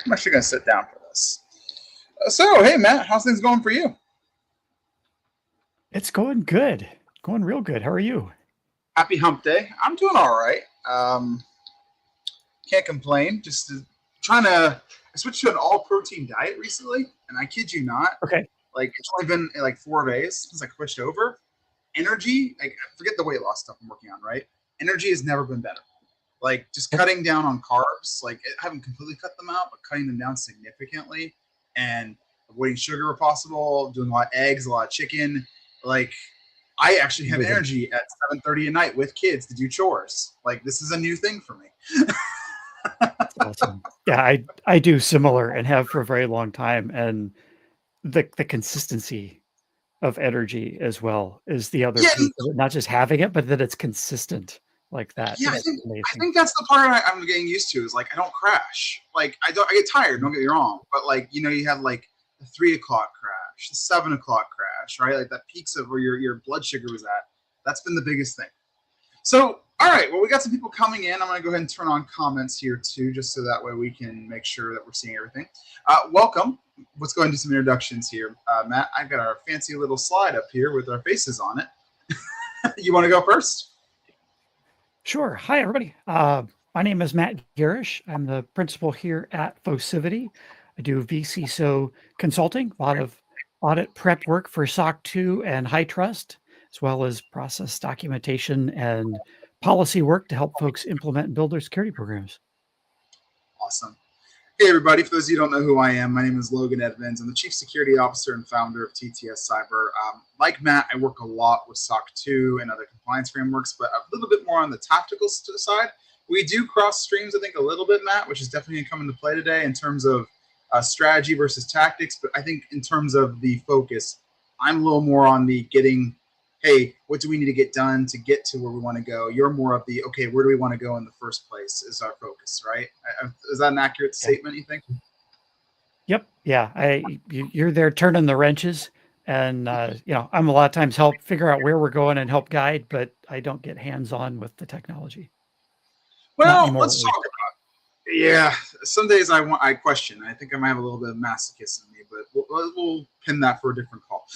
I'm actually going to sit down for this. So, hey, Matt, how's things going for you? It's going good. Going real good. How are you? Happy hump day. I'm doing all right. Can't complain. Just trying to. I switched to an all protein diet recently, and I kid you not, Okay. like it's only been like 4 days since I switched over. Energy, like forget the weight loss stuff I'm working on, right? Energy has never been better. Like just Yep. cutting down on carbs, like I haven't completely cut them out, but cutting them down significantly and avoiding sugar if possible, doing a lot of eggs, a lot of chicken. Like I actually have Amazing. energy at 7:30 at night with kids to do chores. Like this is a new thing for me. That's awesome. Yeah, I do similar and have for a very long time. And the consistency of energy as well is the other Yeah, piece of it. Not just having it, but that it's consistent like that. yeah, I It's think I amazing. think that's the part I'm getting used to is like I don't crash. Like I get tired. Don't get me wrong, but like you have like the 3 o'clock crash, the 7 o'clock crash, right? Like that peaks of where your blood sugar was at. That's been the biggest thing. So, all right, well, we got some people coming in. I'm going to go ahead and turn on comments here too, just so that way we can make sure that we're seeing everything. Welcome. Let's go ahead and do some introductions here. Matt, I've got our fancy little slide up here with our faces on it. You want to go first? Sure. Hi, everybody. My name is Matt Garish. I'm the principal here at Focivity. I do VCSO consulting, a lot of audit prep work for SOC 2 and high trust, as well as process documentation and policy work to help folks implement and build their security programs. Awesome. Hey, everybody. For those of you who don't know who I am, my name is Logan Edmonds. I'm the Chief Security Officer and founder of TTS Cyber. Like Matt, I work a lot with SOC 2 and other compliance frameworks, but a little bit more on the tactical side. We do cross streams, I think, a little bit, Matt, which is definitely going to come into play today in terms of strategy versus tactics. But I think in terms of the focus, I'm a little more on the getting, hey, what do we need to get done to get to where we want to go? You're more of the, okay, where do we want to go in the first place is our focus, right? Is that an accurate Yeah. statement, you think? Yep. Yeah. You're there turning the wrenches. And, I'm a lot of times help figure out where we're going and help guide, but I don't get hands on with the technology. Not Well, anymore, at let's talk least. about it. Yeah, some days I question. I think I might have a little bit of masochist in me, but we'll pin that for a different call.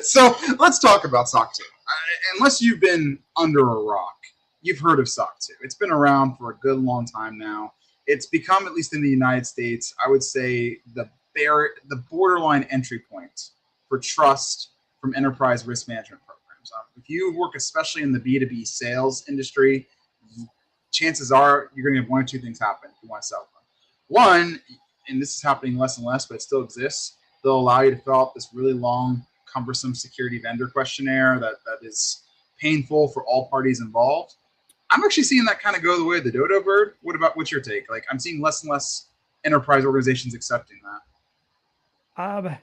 So let's talk about SOC 2. Unless you've been under a rock, you've heard of SOC 2. It's been around for a good long time now. It's become, at least in the United States, I would say the borderline entry point for trust from enterprise risk management programs. If you work especially in the B2B sales industry, chances are you're going to have one or two things happen if you want to sell them. One, and this is happening less and less, but it still exists, they'll allow you to fill out this really long, cumbersome security vendor questionnaire that is painful for all parties involved. I'm actually seeing that kind of go the way of the dodo bird. What's your take? Like I'm seeing less and less enterprise organizations accepting that. Um,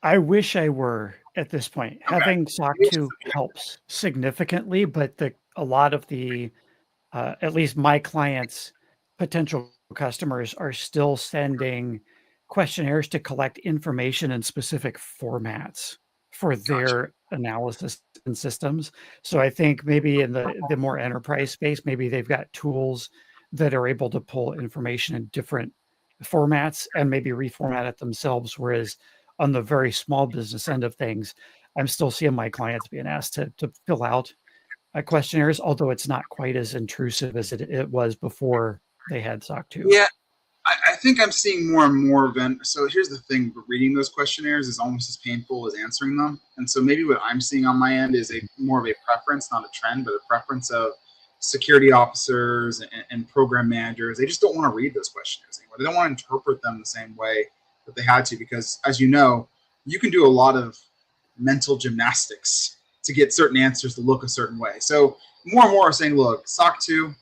I wish I were at this point. Having SOC Okay. 2 helps significantly, but a lot of at least my clients, potential customers are still sending questionnaires to collect information in specific formats for Gotcha. their analysis and systems. So I think maybe in the more enterprise space, maybe they've got tools that are able to pull information in different formats and maybe reformat it themselves. Whereas on the very small business end of things, I'm still seeing my clients being asked to fill out questionnaires, although it's not quite as intrusive as it was before they had SOC 2. Yeah, I think I'm seeing more and more So here's the thing: reading those questionnaires is almost as painful as answering them. And so maybe what I'm seeing on my end is a more of a preference, not a trend, but a preference of security officers and program managers. They just don't want to read those questionnaires anymore. They don't want to interpret them the same way that they had to, because as you know, you can do a lot of mental gymnastics to get certain answers to look a certain way. So more and more are saying, look, SOC 2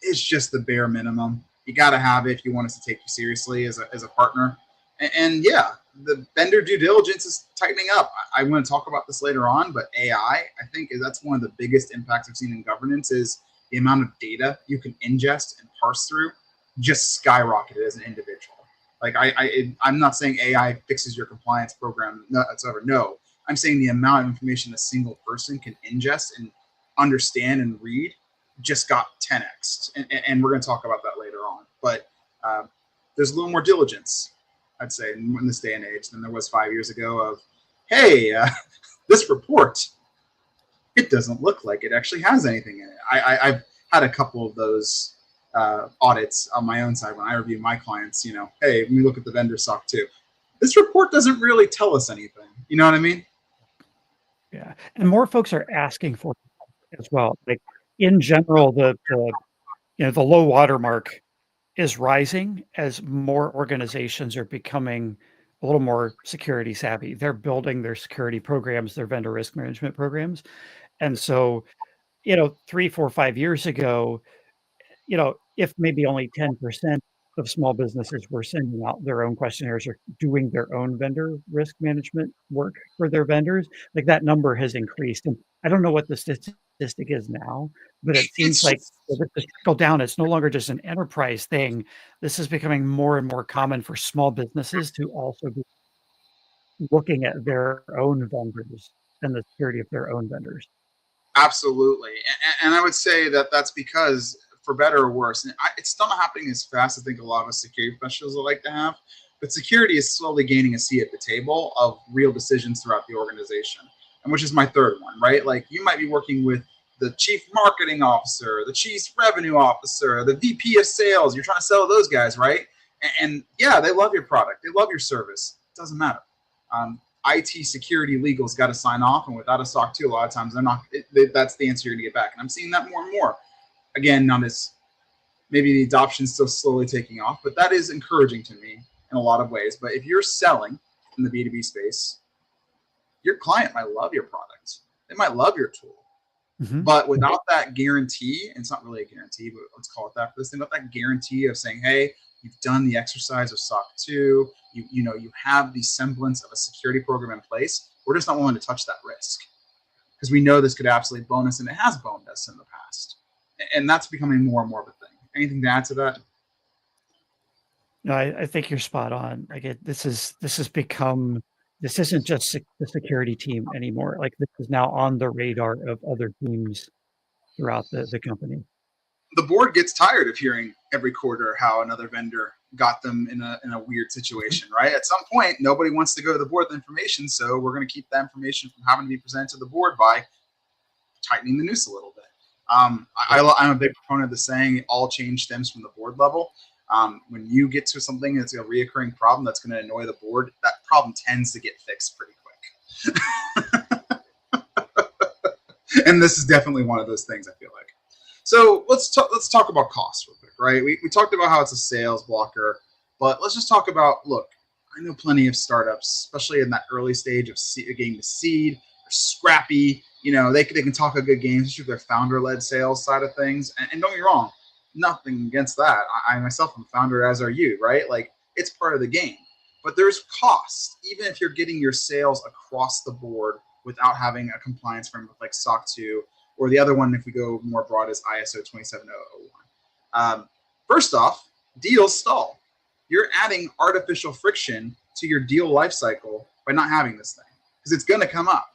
is just the bare minimum. You got to have it if you want us to take you seriously as a partner. And yeah, the vendor due diligence is tightening up. I want to talk about this later on, but AI, I think that's one of the biggest impacts I've seen in governance is the amount of data you can ingest and parse through just skyrocketed as an individual. Like I'm not saying AI fixes your compliance program whatsoever. No, I'm saying the amount of information a single person can ingest and understand and read just got 10x, and we're going to talk about that later on. But There's a little more diligence, I'd say, in this day and age than there was 5 years ago of, hey, this report, it doesn't look like it actually has anything in it. I've had a couple of those audits on my own side when I review my clients, hey, when we look at the vendor SOC 2, this report doesn't really tell us anything. You know what I mean? Yeah. And more folks are asking for it as well. Like in general, the low water mark is rising as more organizations are becoming a little more security savvy. They're building their security programs, their vendor risk management programs. And so, 3, 4, 5 years ago, if maybe only 10% of small businesses were sending out their own questionnaires or doing their own vendor risk management work for their vendors, like that number has increased. And I don't know what the statistic is now, but it seems It's like just, with the trickle down, it's no longer just an enterprise thing. This is becoming more and more common for small businesses to also be looking at their own vendors and the security of their own vendors. absolutely. And I would say that that's because, for better or worse, and it's still not happening as fast as I think a lot of us security professionals would like to have, but security is slowly gaining a seat at the table of real decisions throughout the organization. And which is my third one, right? Like you might be working with the chief marketing officer, the chief revenue officer, the VP of sales. You're trying to sell those guys, right? And yeah, they love your product. They love your service. It doesn't matter. IT, security, legal's got to sign off, and without a SOC 2, a lot of times they're not. That's the answer you're going to get back, and I'm seeing that more and more. Again, not as maybe the adoption's still slowly taking off, but that is encouraging to me in a lot of ways. But if you're selling in the B2B space, your client might love your product, they might love your tool, but without that guarantee, and it's not really a guarantee, but let's call it that for this thing, without that guarantee of saying, hey, you've done the exercise of SOC 2, you have the semblance of a security program in place, we're just not willing to touch that risk because we know this could absolutely bone us, and it has boned us in the past. And that's becoming more and more of a thing. Anything to add to that? No, I think you're spot on. Like this isn't just the security team anymore. Like this is now on the radar of other teams throughout the company. The board gets tired of hearing every quarter how another vendor got them in a weird situation, right? At some point, nobody wants to go to the board with information, so we're going to keep that information from having to be presented to the board by tightening the noose a little bit. I'm a big proponent of the saying, all change stems from the board level. When you get to something that's a reoccurring problem that's going to annoy the board, that problem tends to get fixed pretty quick. And this is definitely one of those things, I feel like. So let's talk about costs real quick, right? We talked about how it's a sales blocker, but let's just talk about, look, I know plenty of startups, especially in that early stage of getting to seed, are scrappy. They can talk a good game, especially their founder-led sales side of things. And don't get me wrong, nothing against that. I myself am a founder, as are you, right? Like, it's part of the game. But there's costs, even if you're getting your sales across the board without having a compliance framework like SOC 2, or the other one, if we go more broad, is ISO 27001. First off, deals stall. You're adding artificial friction to your deal lifecycle by not having this thing, because it's going to come up,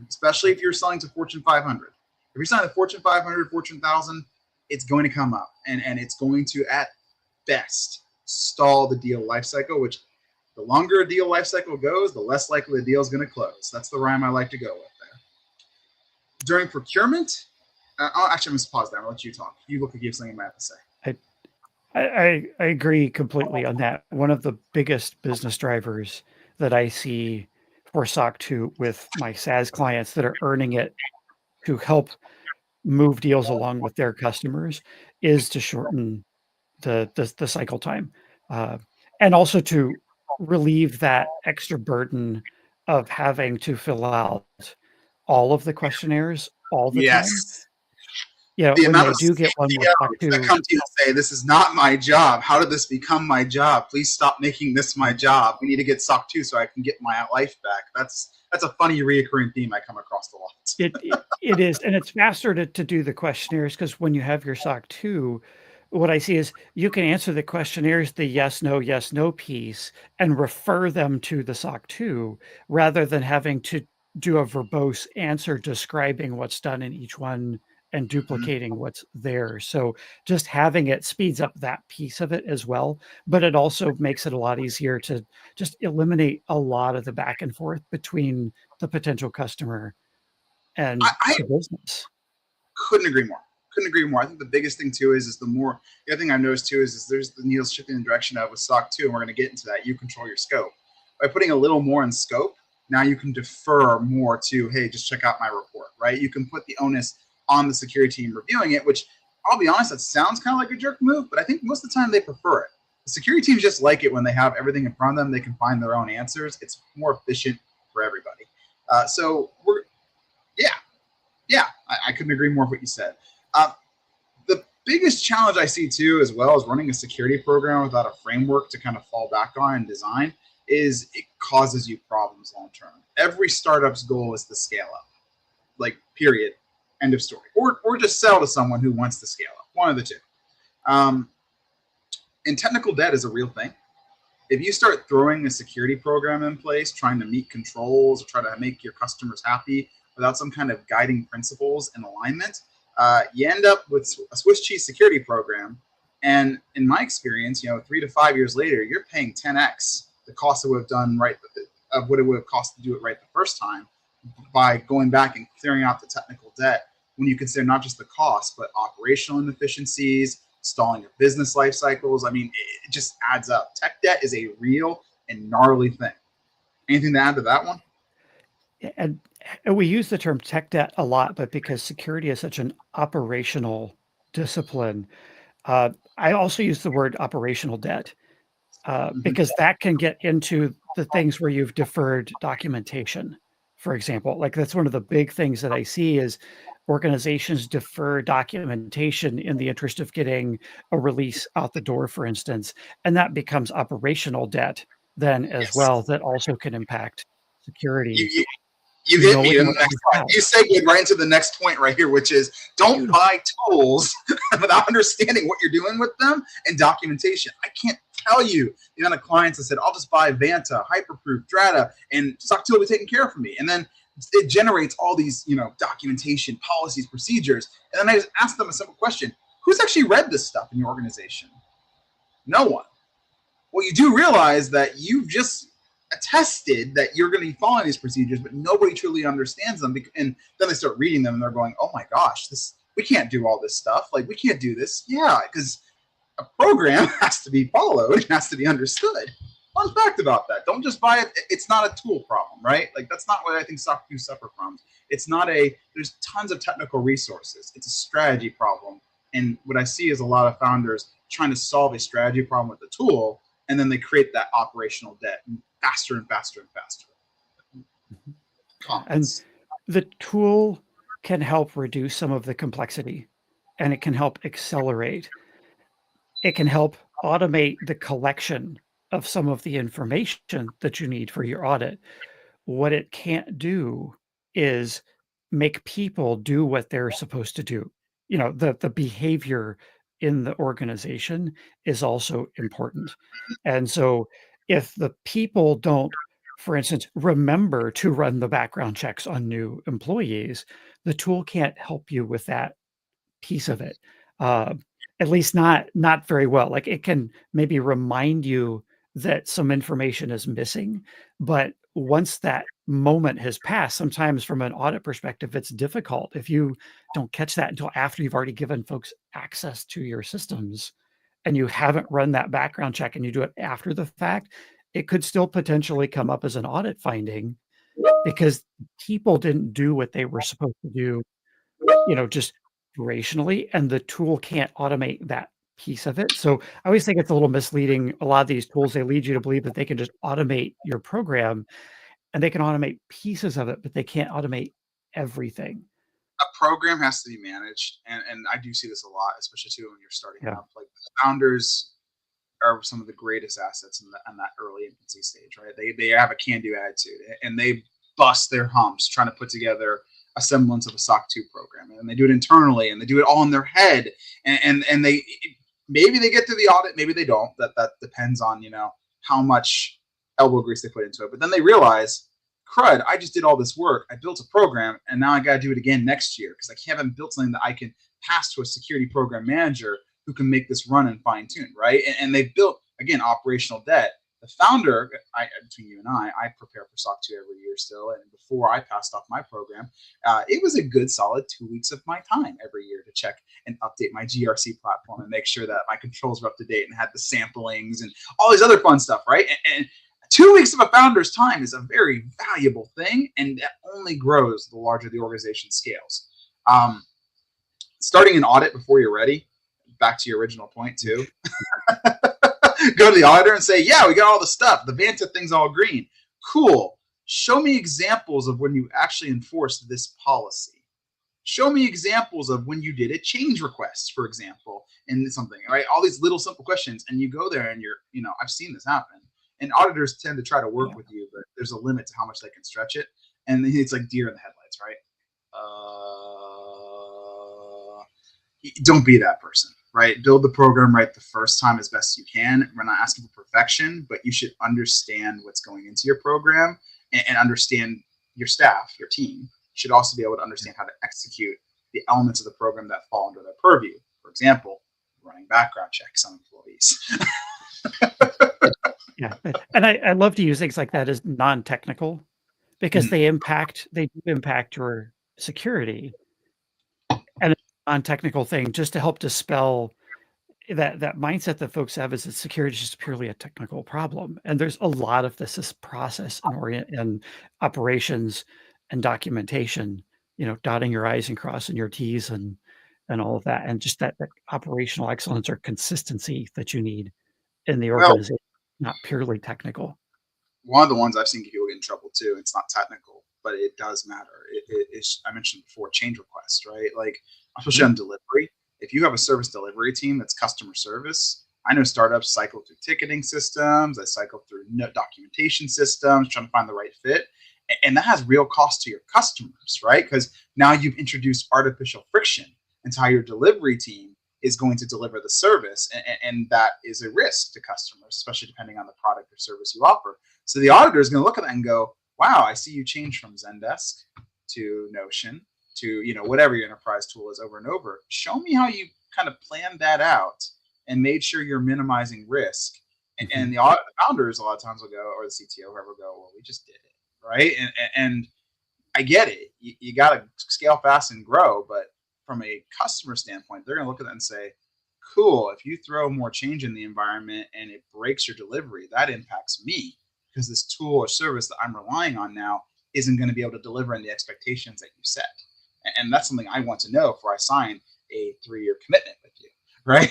especially if you're selling to Fortune 500. If you're selling to Fortune 500, Fortune 1000, it's going to come up, and it's going to, at best, stall the deal lifecycle, which the longer a deal lifecycle goes, the less likely the deal is going to close. That's the rhyme I like to go with there. During procurement, I'm going to pause there. I'll let you talk. You look like you have something you might have to say. I agree completely on that. One of the biggest business drivers that I see for SOC 2 with my SaaS clients that are earning it to help move deals along with their customers is to shorten the cycle time, and also to relieve that extra burden of having to fill out all of the questionnaires all the time. The when amount they of do get one with SOC 2, that come to you and say, this is not my job. How did this become my job? Please stop making this my job. We need to get SOC 2 so I can get my life back. That's a funny reoccurring theme I come across a lot. It is, and it's faster to do the questionnaires, because when you have your SOC 2, what I see is you can answer the questionnaires, the yes, no piece, and refer them to the SOC 2 rather than having to do a verbose answer describing what's done in each one and duplicating what's there. So just having it speeds up that piece of it as well. But it also makes it a lot easier to just eliminate a lot of the back and forth between the potential customer and I the business. couldn't agree more. Couldn't agree more. I think the biggest thing too is the other thing I've noticed too is there's the needles shifting in the direction of with SOC 2, and we're going to get into that. You control your scope. By putting a little more in scope, now you can defer more to, hey, just check out my report, right? You can put the onus on the security team reviewing it, which I'll be honest, that sounds kind of like a jerk move, but I think most of the time they prefer it. The security teams just like it when they have everything in front of them. They can find their own answers. It's more efficient for everybody. I couldn't agree more with what you said. The biggest challenge I see too, as well as running a security program without a framework to kind of fall back on and design, is it causes you problems long term. Every startup's goal is to scale up, like period, end of story, or just sell to someone who wants to scale up. One of the two. And technical debt is a real thing. If you start throwing a security program in place, trying to meet controls or try to make your customers happy without some kind of guiding principles and alignment, you end up with a Swiss cheese security program. And in my experience, 3 to 5 years later, you're paying 10x the cost it would have done of what it would have cost to do it right the first time by going back and clearing out the technical debt, when you consider not just the cost, but operational inefficiencies, stalling of business life cycles. I mean, it just adds up. Tech debt is a real and gnarly thing. Anything to add to that one? And we use the term tech debt a lot, but because security is such an operational discipline, I also use the word operational debt because that can get into the things where you've deferred documentation, for example. Like that's one of the big things that I see is organizations defer documentation in the interest of getting a release out the door, for instance, and that becomes operational debt then as well. That also can impact security. You hit me in the next point. You segued right into the next point right here, which is don't buy tools without understanding what you're doing with them and documentation. I can't tell you the amount of clients that said, I'll just buy Vanta, Hyperproof, Strata, and SOC 2 will be taken care of for me. And then it generates all these, documentation, policies, procedures. And then I just ask them a simple question. Who's actually read this stuff in your organization? No one. Well, you do realize that you've just attested that you're going to be following these procedures, but nobody truly understands them. And then they start reading them and they're going, oh my gosh, we can't do all this stuff. Like we can't do this. Yeah, because a program has to be followed, it has to be understood. Fun fact about that. Don't just buy it. It's not a tool problem, right? Like that's not what I think SOC 2 suffer from. It's not there's tons of technical resources. It's a strategy problem. And what I see is a lot of founders trying to solve a strategy problem with the tool, and then they create that operational debt faster and faster and faster. And the tool can help reduce some of the complexity, and it can help accelerate. It can help automate the collection of some of the information that you need for your audit. What it can't do is make people do what they're supposed to do. The behavior in the organization is also important. And so if the people don't, for instance, remember to run the background checks on new employees, the tool can't help you with that piece of it. At least not very well. Like it can maybe remind you that some information is missing, but once that moment has passed, sometimes from an audit perspective, it's difficult if you don't catch that until after you've already given folks access to your systems and you haven't run that background check and you do it after the fact. It could still potentially come up as an audit finding because people didn't do what they were supposed to do, just operationally, and the tool can't automate that piece of it. So I always think it's a little misleading. A lot of these tools, they lead you to believe that they can just automate your program, and they can automate pieces of it, but they can't automate everything. A program has to be managed, and I do see this a lot, especially too when you're starting up. Like founders are some of the greatest assets in that early infancy stage, right? They have a can-do attitude, and they bust their humps trying to put together a semblance of a SOC 2 program, and they do it internally, and they do it all in their head, and they maybe they get through the audit, maybe they don't. That depends on how much elbow grease they put into it. But then they realize crud, I just did all this work. I built a program, and now I got to do it again next year because I haven't built something that I can pass to a security program manager who can make this run and fine tune, right? And they've built, again, operational debt. The founder, between you and I prepare for SOC 2 every year still. And before I passed off my program, it was a good solid 2 weeks of my time every year to check and update my GRC platform and make sure that my controls were up to date and had the samplings and all these other fun stuff, right? And 2 weeks of a founder's time is a very valuable thing, and that only grows the larger the organization scales. Starting an audit before you're ready, back to your original point too. Go to the auditor and say, yeah, we got all the stuff. The Vanta thing's all green. Cool. Show me examples of when you actually enforced this policy. Show me examples of when you did a change request, for example, in something, right? All these little simple questions, and you go there and you're, I've seen this happen. And auditors tend to try to work with you, but there's a limit to how much they can stretch it. And it's like deer in the headlights, right? Don't be that person, right? Build the program right the first time as best you can. We're not asking for perfection, but you should understand what's going into your program and understand your staff, your team should also be able to understand how to execute the elements of the program that fall under their purview. For example, running background checks on employees. Yeah, and I love to use things like that as non-technical because they do impact your security, and it's a non-technical thing just to help dispel that mindset that folks have is that security is just purely a technical problem, and there's a lot of this is process and operations and documentation. Dotting your I's and crossing your T's and all of that, and just that operational excellence or consistency that you need in the organization. Not purely technical. One of the ones I've seen people get in trouble too, it's not technical, but it does matter. I mentioned before, change requests, right? Like, especially on delivery, if you have a service delivery team that's customer service, I know startups cycle through ticketing systems, they cycle through documentation systems, trying to find the right fit. And that has real cost to your customers, right? Because now you've introduced artificial friction into how your delivery team is going to deliver the service, and that is a risk to customers, especially depending on the product or service you offer. So the auditor is going to look at that and go, wow, I see you change from Zendesk to Notion to whatever your enterprise tool is over and over. Show me how you kind of planned that out and made sure you're minimizing risk. And the founders a lot of times will go, or the CTO, whoever will go, well, we just did it, right? And I get it. You got to scale fast and grow, but from a customer standpoint, they're going to look at that and say, cool, if you throw more change in the environment and it breaks your delivery, that impacts me because this tool or service that I'm relying on now isn't going to be able to deliver in the expectations that you set. And that's something I want to know before I sign a 3-year commitment with you, right?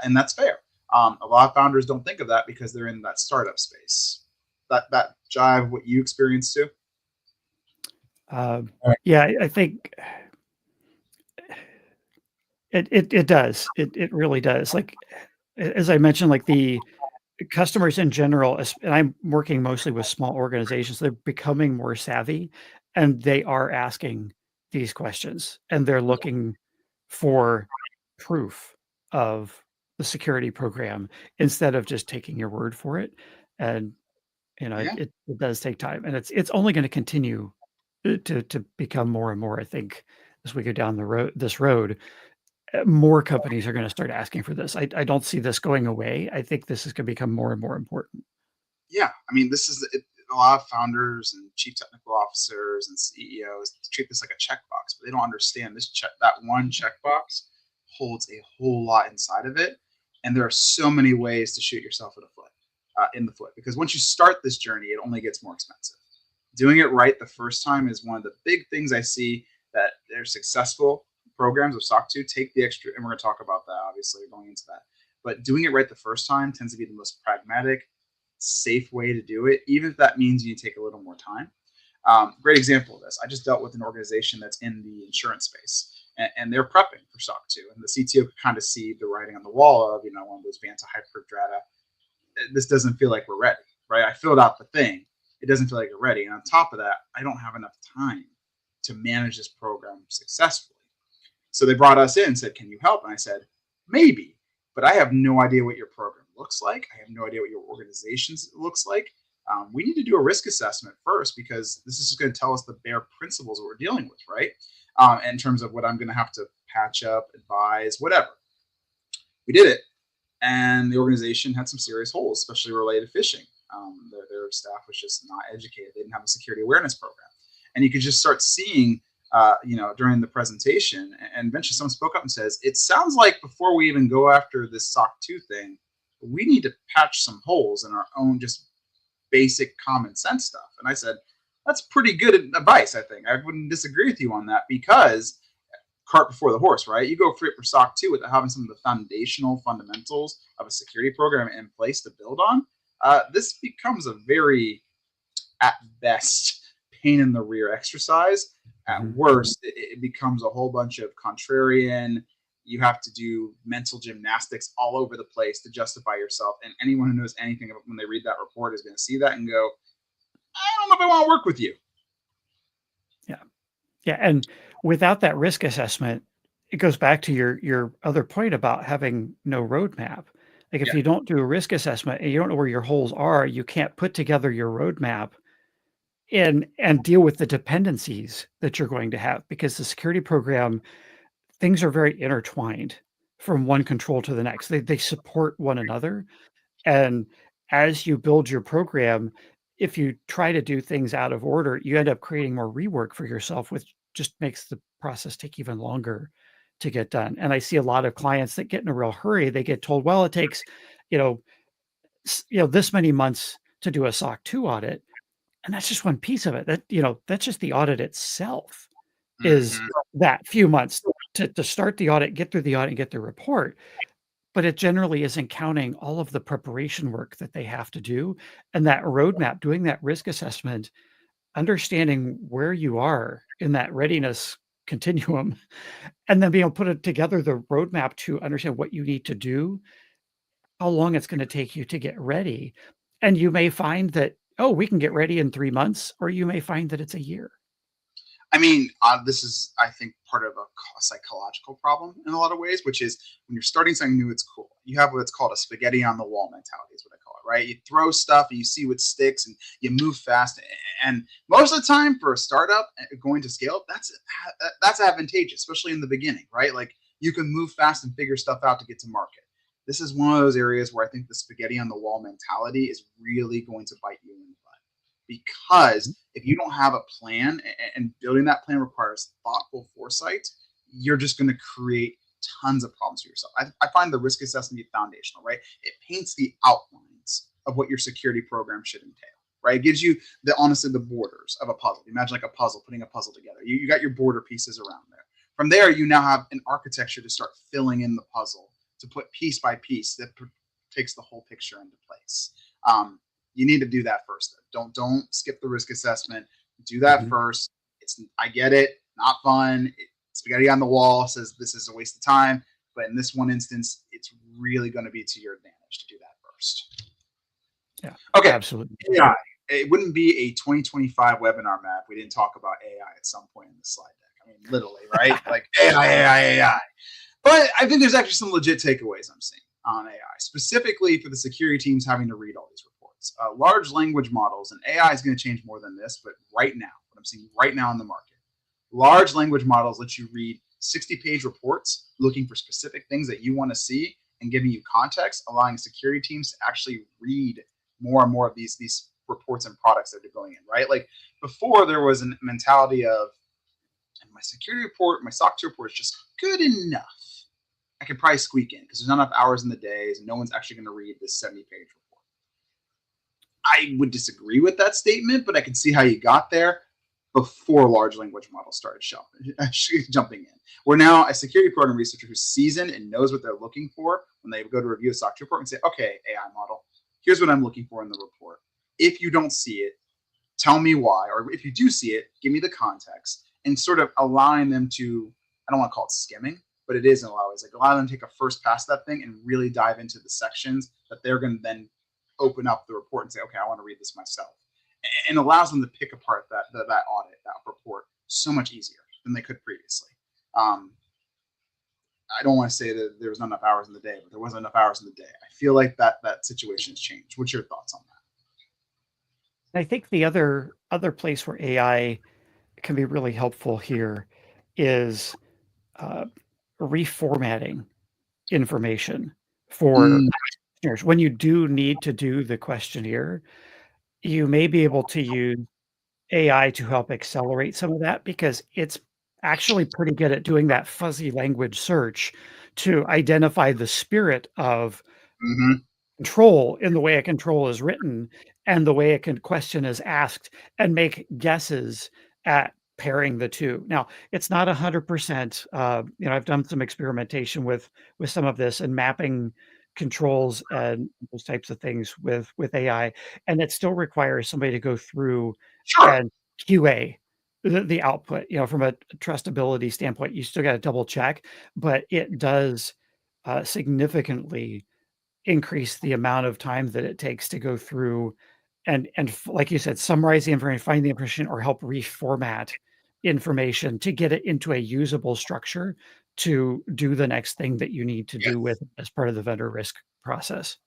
And that's fair. A lot of founders don't think of that because they're in that startup space. That jive what you experienced too? Yeah, I think it does. It really does. Like, as I mentioned, like the customers in general, and I'm working mostly with small organizations, they're becoming more savvy and they are asking these questions and they're looking for proof of the security program instead of just taking your word for it. And it does take time, and it's only going to continue to become more and more, I think, as we go down this road. More companies are going to start asking for this. I don't see this going away. I think this is going to become more and more important. Yeah, I mean, this is a lot of founders and chief technical officers and CEOs treat this like a checkbox, but they don't understand that one checkbox holds a whole lot inside of it, and there are so many ways to shoot yourself in the foot, because once you start this journey, it only gets more expensive. Doing it right the first time is one of the big things I see that they're successful programs of SOC 2 take the extra, and we're going to talk about that, obviously, going into that. But doing it right the first time tends to be the most pragmatic, safe way to do it, even if that means you take a little more time. Great example of this. I just dealt with an organization that's in the insurance space, and they're prepping for SOC 2. And the CTO could kind of see the writing on the wall of, one of those Vanta hyperdrata. This doesn't feel like we're ready, right? I filled out the thing. It doesn't feel like we're ready. And on top of that, I don't have enough time to manage this program successfully. So they brought us in and said, can you help? And I said, maybe, but I have no idea what your program looks like. I have no idea what your organization looks like. we need to do a risk assessment first, because this is just going to tell us the bare principles that we're dealing with, right? In terms of what I'm going to have to patch up, advise, whatever. We did it, and the organization had some serious holes, especially related to phishing. Their staff was just not educated. They didn't have a security awareness program. And you could just start seeing, during the presentation, and eventually someone spoke up and says, it sounds like before we even go after this SOC 2 thing, we need to patch some holes in our own just basic common sense stuff. And I said, that's pretty good advice, I think. I wouldn't disagree with you on that, because cart before the horse, right? You go for SOC 2 without having some of the foundational fundamentals of a security program in place to build on. This becomes a very, at best, pain in the rear exercise. At worst, it becomes a whole bunch of contrarian. You have to do mental gymnastics all over the place to justify yourself. And anyone who knows anything about when they read that report is going to see that and go, I don't know if I want to work with you. Yeah. Yeah. And without that risk assessment, it goes back to your other point about having no roadmap. Like if you don't do a risk assessment and you don't know where your holes are, you can't put together your roadmap and deal with the dependencies that you're going to have, because the security program, things are very intertwined from one control to the next. They support one another. And as you build your program, if you try to do things out of order, you end up creating more rework for yourself, which just makes the process take even longer to get done. And I see a lot of clients that get in a real hurry. They get told, well, it takes, this many months to do a SOC 2 audit. And that's just one piece of it. That's just the audit itself is that few months to start the audit, get through the audit, and get the report. But it generally isn't counting all of the preparation work that they have to do, and that roadmap, doing that risk assessment, understanding where you are in that readiness continuum, and then being able to put it together, the roadmap to understand what you need to do, how long it's going to take you to get ready. And you may find that, oh, we can get ready in 3 months, or you may find that it's a year. I mean, this is, I think, part of a psychological problem in a lot of ways, which is when you're starting something new, it's cool. You have what's called a spaghetti on the wall mentality is what I call it, right? You throw stuff and you see what sticks and you move fast. And most of the time for a startup going to scale, that's advantageous, especially in the beginning, right? Like you can move fast and figure stuff out to get to market. This is one of those areas where I think the spaghetti on the wall mentality is really going to bite you in the butt. Because if you don't have a plan, and building that plan requires thoughtful foresight, you're just going to create tons of problems for yourself. I find the risk assessment to be foundational, right? It paints the outlines of what your security program should entail, right? It gives you honestly the borders of a puzzle. Imagine like a puzzle, putting a puzzle together. You got your border pieces around there. From there, you now have an architecture to start filling in the puzzle, to put piece by piece that takes the whole picture into place. You need to do that first. Don't skip the risk assessment. Do that first. I get it, not fun. Spaghetti on the wall says this is a waste of time, but in this one instance, it's really going to be to your advantage to do that first. Yeah. Okay. Absolutely. AI. It wouldn't be a 2025 webinar map. We didn't talk about AI at some point in the slide deck. I mean, literally, right? Like AI. But I think there's actually some legit takeaways I'm seeing on AI, specifically for the security teams having to read all these reports. Large language models, and AI is going to change more than this, but right now, what I'm seeing right now in the market, large language models let you read 60-page reports looking for specific things that you want to see and giving you context, allowing security teams to actually read more and more of these reports and products that are going in, right? Like before, there was a mentality of, my security report, my SOC 2 report is just good enough. I could probably squeak in because there's not enough hours in the days and no one's actually going to read this 70-page report. I would disagree with that statement, but I can see how you got there before large language models started jumping in. We're now a security program researcher who's seasoned and knows what they're looking for when they go to review a SOC 2 report and say, okay, AI model, here's what I'm looking for in the report. If you don't see it, tell me why. Or if you do see it, give me the context, and sort of allowing them to, I don't want to call it skimming, but it is in a lot of ways. Like allow them to take a first pass at that thing and really dive into the sections that they're going to then open up the report and say, okay, I want to read this myself. And allows them to pick apart that audit, that report so much easier than they could previously. I don't want to say that there was not enough hours in the day, but there wasn't enough hours in the day. I feel like that situation has changed. What's your thoughts on that? I think the other place where AI can be really helpful here is uh, reformatting information for Mm, questionnaires. When you do need to do the questionnaire, you may be able to use AI to help accelerate some of that because it's actually pretty good at doing that fuzzy language search to identify the spirit of mhm. control in the way a control is written and the way a question is asked and make guesses at pairing the two. Now, it's not 100%. I've done some experimentation with some of this and mapping controls and those types of things with AI, and it still requires somebody to go through Sure. and QA the output. From a trustability standpoint, you still got to double check, but it does significantly increase the amount of time that it takes to go through and like you said, summarize the information, find the information, or help reformat information to get it into a usable structure to do the next thing that you need to do with Yes. it as part of the vendor risk process.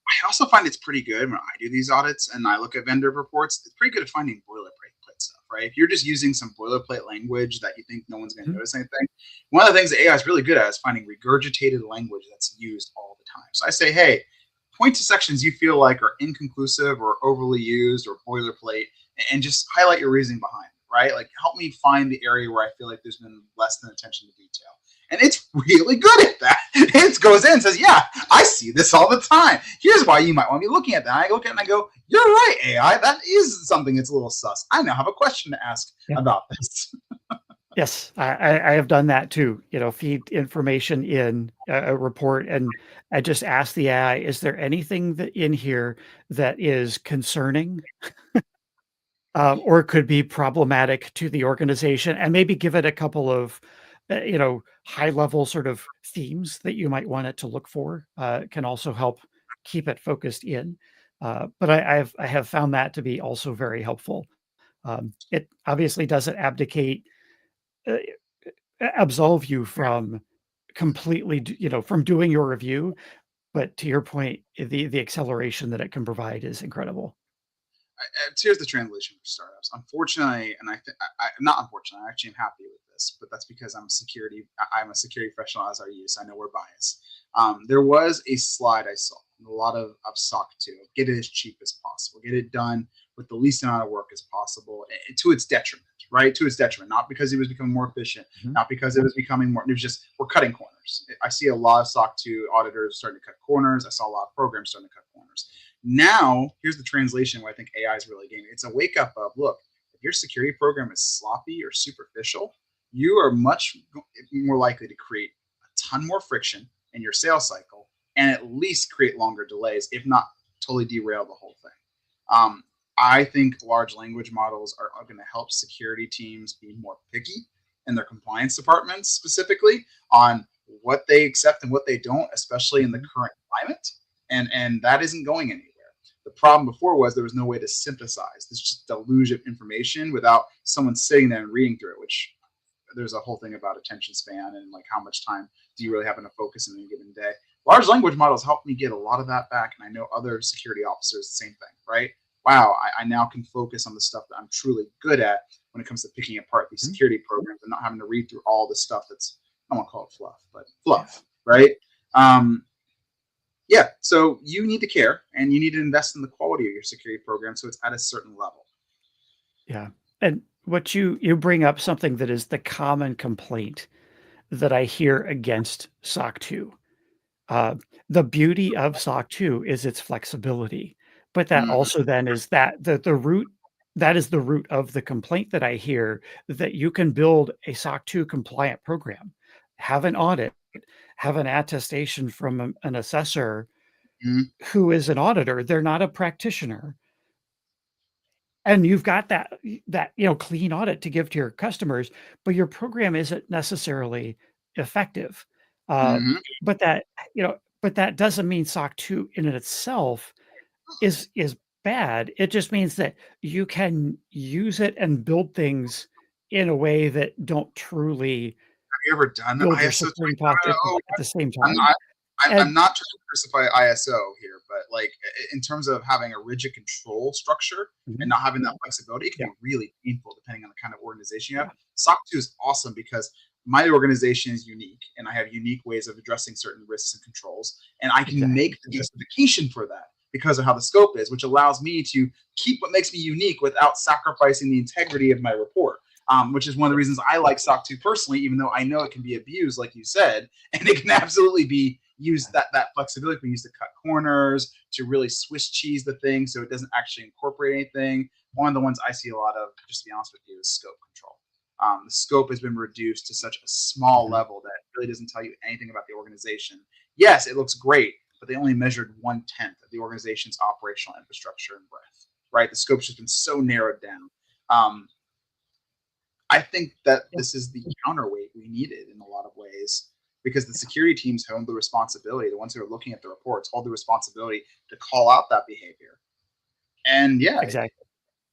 I also find it's pretty good when I do these audits and I look at vendor reports. It's pretty good at finding boilerplate stuff, right? If you're just using some boilerplate language that you think no one's going to Mhm. notice anything, one of the things that AI is really good at is finding regurgitated language that's used all the time. So I say, hey, point to sections you feel like are inconclusive or overly used or boilerplate, and just highlight your reasoning behind it, right? Like, help me find the area where I feel like there's been less than attention to detail. And it's really good at that. It goes in and says, yeah, I see this all the time. Here's why you might want to be looking at that. I look at it and I go, you're right, AI. That is something that's a little sus. I now have a question to ask Yeah. about this. Yes, I have done that too. Feed information in a report, and I just ask the AI, "Is there anything that in here that is concerning, or could be problematic to the organization?" And maybe give it a couple of, high level sort of themes that you might want it to look for. Can also help keep it focused in. But I have found that to be also very helpful. It obviously doesn't abdicate. Uh, absolve you from completely from doing your review, but to your point, the acceleration that it can provide is incredible. Here's the translation for startups. Unfortunately, and not unfortunately, I actually am happy with this, but that's because I'm a security professional, as are you, so I know we're biased. There was a slide I saw in a lot of SOC 2, get it as cheap as possible, get it done with the least amount of work as possible, to its detriment, right? To its detriment, not because it was becoming more efficient, Mhm. not because it was becoming more. It was just we're cutting corners. I see a lot of SOC 2 auditors starting to cut corners. I saw a lot of programs starting to cut corners. Now, here's the translation where I think AI is really gaming. It's a wake up of, look, if your security program is sloppy or superficial, you are much more likely to create a ton more friction in your sales cycle and at least create longer delays, if not totally derail the whole thing. Um, I think large language models are going to help security teams be more picky in their compliance departments, specifically on what they accept and what they don't, especially in the Mhm. current climate. And that isn't going anywhere. The problem before was there was no way to synthesize this just deluge of information without someone sitting there and reading through it, which there's a whole thing about attention span and like how much time do you really have to focus in a given day. Large language models help me get a lot of that back, and I know other security officers the same thing, right? Wow, I now can focus on the stuff that I'm truly good at when it comes to picking apart these Mhm. security programs and not having to read through all the stuff that's, I don't want to call it fluff, but Yeah. fluff, right? Um, yeah, so you need to care and you need to invest in the quality of your security program so it's at a certain level. Yeah. And what you bring up something that is the common complaint that I hear against SOC 2. Uh, the beauty of SOC 2 is its flexibility, but that Mm-hmm. also then is that the root that is the root of the complaint that I hear, that you can build a SOC 2 compliant program, have an audit, have an attestation from an assessor Mm-hmm. who is an auditor. They're not a practitioner. And you've got that clean audit to give to your customers, but your program isn't necessarily effective. Uh, Mm-hmm. but that doesn't mean SOC 2 in and itself is bad. It just means that you can use it and build things in a way that don't truly Have you ever done build your ISO security posture 27001? at the same I'm time. not. I'm And not trying to crucify ISO here, but like in terms of having a rigid control structure and not having that flexibility, it can be really painful depending on the kind of organization you have. SOC 2 is awesome because my organization is unique and I have unique ways of addressing certain risks and controls, and I can make the justification for that because of how the scope is, which allows me to keep what makes me unique without sacrificing the integrity of my report. Which is one of the reasons I like SOC 2 personally, even though I know it can be abused, like you said, and it can absolutely be used, that flexibility can be used to cut corners, to really Swiss cheese the thing so it doesn't actually incorporate anything. One of the ones I see a lot of, just to be honest with you, is scope control. The scope has been reduced to such a small level that it really doesn't tell you anything about the organization. Yes, it looks great, but they only measured 1/10 of the organization's operational infrastructure and breadth, right? The scope's just been so narrowed down. I think that this is the counterweight we needed in a lot of ways, because the security teams hold the responsibility, the ones who are looking at the reports hold the responsibility to call out that behavior. And exactly.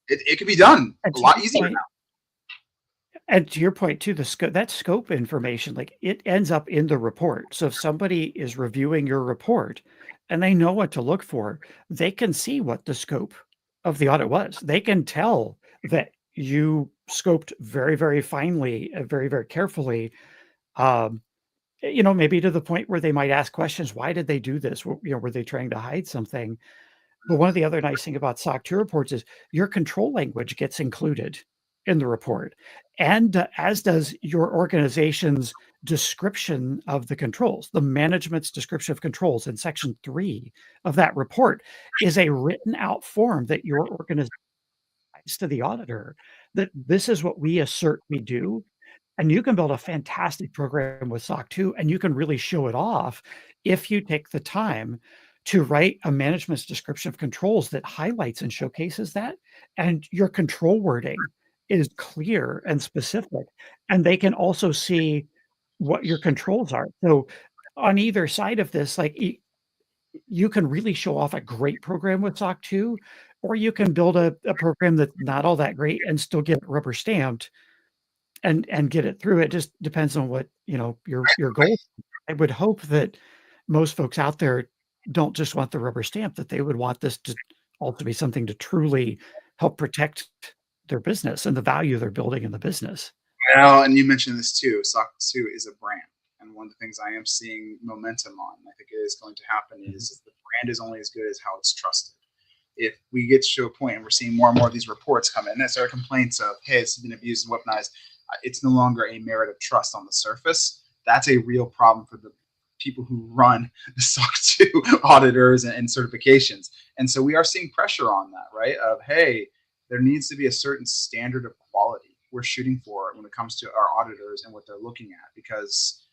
It can be done a lot easier now. And to your point too, that scope information, like it ends up in the report. So if somebody is reviewing your report and they know what to look for, they can see what the scope of the audit was. They can tell that you scoped very, very finely, very, very carefully, maybe to the point where they might ask questions. Why did they do this? Were they trying to hide something? But one of the other nice thing about SOC 2 reports is your control language gets included in the report, and as does your organization's description of the controls. The management's description of controls in section 3 of that report is a written out form that your organization to the auditor, that this is what we assert we do. And you can build a fantastic program with SOC 2, and you can really show it off if you take the time to write a management's description of controls that highlights and showcases that, and your control wording is clear and specific, and they can also see what your controls are. So on either side of this, like you can really show off a great program with SOC 2, or you can build a program that's not all that great and still get it rubber stamped and get it through. It just depends on what, your goal. I would hope that most folks out there don't just want the rubber stamp, that they would want this to also be something to truly help protect their business and the value they're building in the business. Well, and you mentioned this too. SOC 2 is a brand. And one of the things I am seeing momentum on, I think it is going to happen, is the brand is only as good as how it's trusted. If we get to a point and we're seeing more and more of these reports come in, that's our complaints of, hey, this has been abused and weaponized, it's no longer a merit of trust on the surface. That's a real problem for the people who run the SOC 2 auditors and certifications. And so we are seeing pressure on that, right? Of, hey, there needs to be a certain standard of quality we're shooting for when it comes to our auditors and what they're looking at. Because,